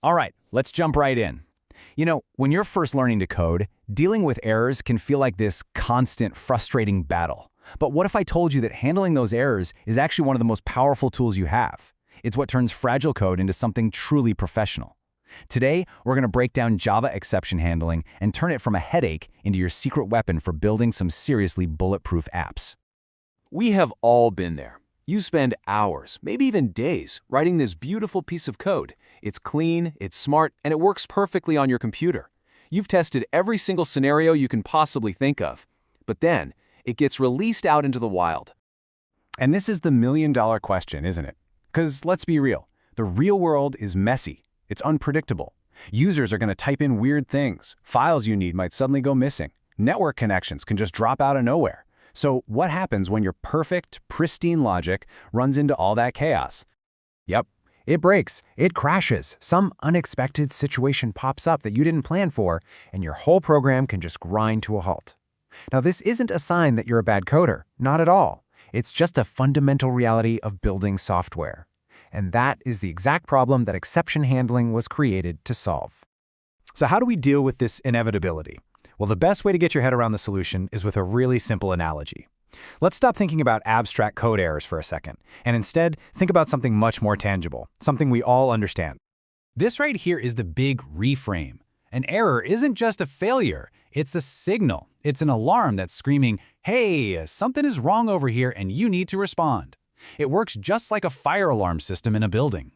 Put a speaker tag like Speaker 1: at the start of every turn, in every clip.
Speaker 1: All right, let's jump right in. When you're first learning to code, dealing with errors can feel like this constant, frustrating battle. But what if I told you that handling those errors is actually one of the most powerful tools you have? It's what turns fragile code into something truly professional. Today, we're going to break down Java exception handling and turn it from a headache into your secret weapon for building some seriously bulletproof apps.
Speaker 2: We have all been there. You spend hours, maybe even days, writing this beautiful piece of code. It's clean, it's smart, and it works perfectly on your computer. You've tested every single scenario you can possibly think of. But then, it gets released out into the wild.
Speaker 1: And this is the million-dollar question, isn't it? Because let's be real, the real world is messy. It's unpredictable. Users are going to type in weird things. Files you need might suddenly go missing. Network connections can just drop out of nowhere. So what happens when your perfect, pristine logic runs into all that chaos? Yep, it breaks, it crashes. Some unexpected situation pops up that you didn't plan for, and your whole program can just grind to a halt. Now, this isn't a sign that you're a bad coder, not at all. It's just a fundamental reality of building software. And that is the exact problem that exception handling was created to solve. So how do we deal with this inevitability? Well, the best way to get your head around the solution is with a really simple analogy. Let's stop thinking about abstract code errors for a second, and instead think about something much more tangible, something we all understand. This right here is the big reframe. An error isn't just a failure, it's a signal. It's an alarm that's screaming, hey, something is wrong over here and you need to respond. It works just like a fire alarm system in a building.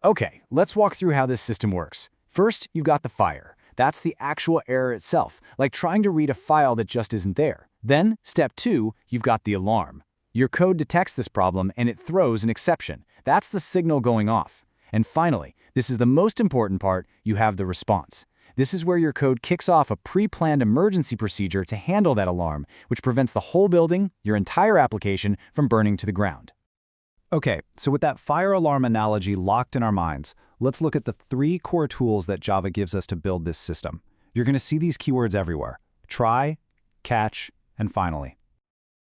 Speaker 1: Okay, let's walk through how this system works. First, you've got the fire. That's the actual error itself, like trying to read a file that just isn't there. Then, step 2, you've got the alarm. Your code detects this problem and it throws an exception. That's the signal going off. And finally, this is the most important part, you have the response. This is where your code kicks off a pre-planned emergency procedure to handle that alarm, which prevents the whole building, your entire application, from burning to the ground. Okay, so with that fire alarm analogy locked in our minds, let's look at the 3 core tools that Java gives us to build this system. You're going to see these keywords everywhere: try, catch, and finally.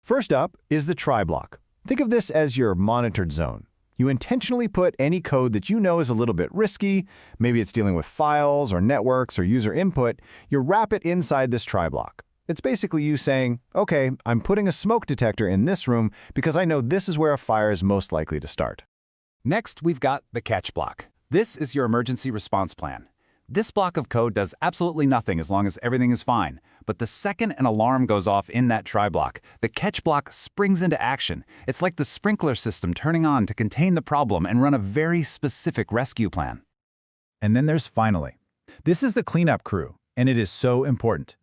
Speaker 1: First up is the try block. Think of this as your monitored zone. You intentionally put any code that you know is a little bit risky, maybe it's dealing with files or networks or user input, you wrap it inside this try block. It's basically you saying, okay, I'm putting a smoke detector in this room because I know this is where a fire is most likely to start. Next, we've got the catch block. This is your emergency response plan. This block of code does absolutely nothing as long as everything is fine. But the second an alarm goes off in that try block, the catch block springs into action. It's like the sprinkler system turning on to contain the problem and run a very specific rescue plan. And then there's finally. This is the cleanup crew, and it is so important.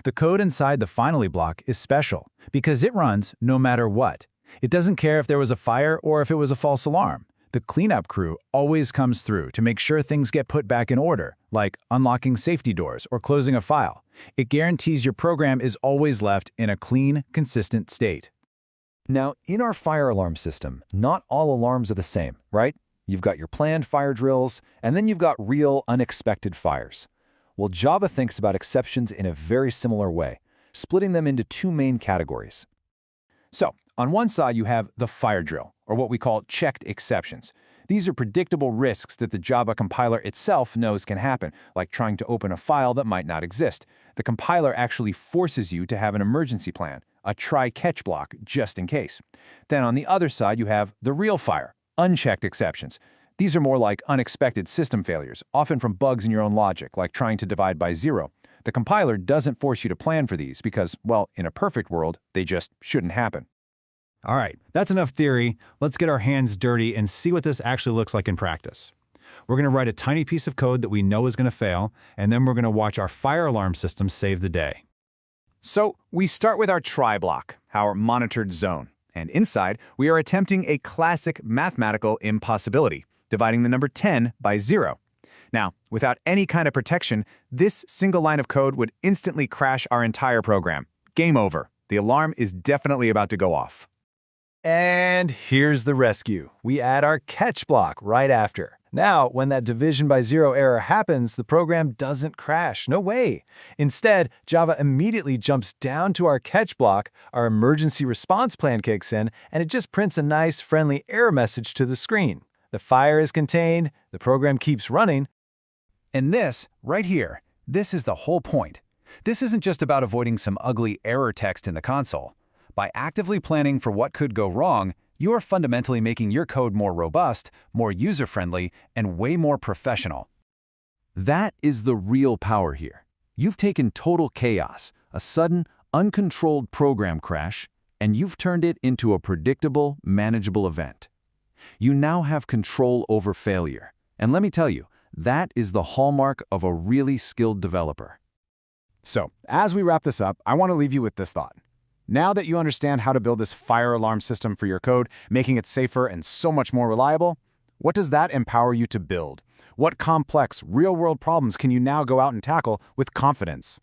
Speaker 1: The code inside the finally block is special because it runs no matter what. It doesn't care if there was a fire or if it was a false alarm. The cleanup crew always comes through to make sure things get put back in order, like unlocking safety doors or closing a file. It guarantees your program is always left in a clean, consistent state. Now, in our fire alarm system, not all alarms are the same, right? You've got your planned fire drills, and then you've got real, unexpected fires. Well, Java thinks about exceptions in a very similar way, splitting them into 2 main categories. So, on one side, you have the fire drill, or what we call checked exceptions. These are predictable risks that the Java compiler itself knows can happen, like trying to open a file that might not exist. The compiler actually forces you to have an emergency plan, a try-catch block, just in case. Then on the other side, you have the real fire, unchecked exceptions. These are more like unexpected system failures, often from bugs in your own logic, like trying to divide by 0. The compiler doesn't force you to plan for these because, well, in a perfect world, they just shouldn't happen. All right, that's enough theory. Let's get our hands dirty and see what this actually looks like in practice. We're going to write a tiny piece of code that we know is going to fail, and then we're going to watch our fire alarm system save the day. So we start with our try block, our monitored zone. And inside, we are attempting a classic mathematical impossibility, dividing the number 10 by 0. Now, without any kind of protection, this single line of code would instantly crash our entire program. Game over. The alarm is definitely about to go off. And here's the rescue. We add our catch block right after. Now, when that division by 0 error happens, the program doesn't crash. No way. Instead, Java immediately jumps down to our catch block, our emergency response plan kicks in, and it just prints a nice, friendly error message to the screen. The fire is contained, the program keeps running, And this, right here, this is the whole point. This isn't just about avoiding some ugly error text in the console. By actively planning for what could go wrong, you are fundamentally making your code more robust, more user-friendly, and way more professional.
Speaker 2: That is the real power here. You've taken total chaos, a sudden, uncontrolled program crash, and you've turned it into a predictable, manageable event. You now have control over failure. And let me tell you, that is the hallmark of a really skilled developer.
Speaker 1: So, as we wrap this up, I want to leave you with this thought. Now that you understand how to build this fire alarm system for your code, making it safer and so much more reliable, what does that empower you to build? What complex, real-world problems can you now go out and tackle with confidence?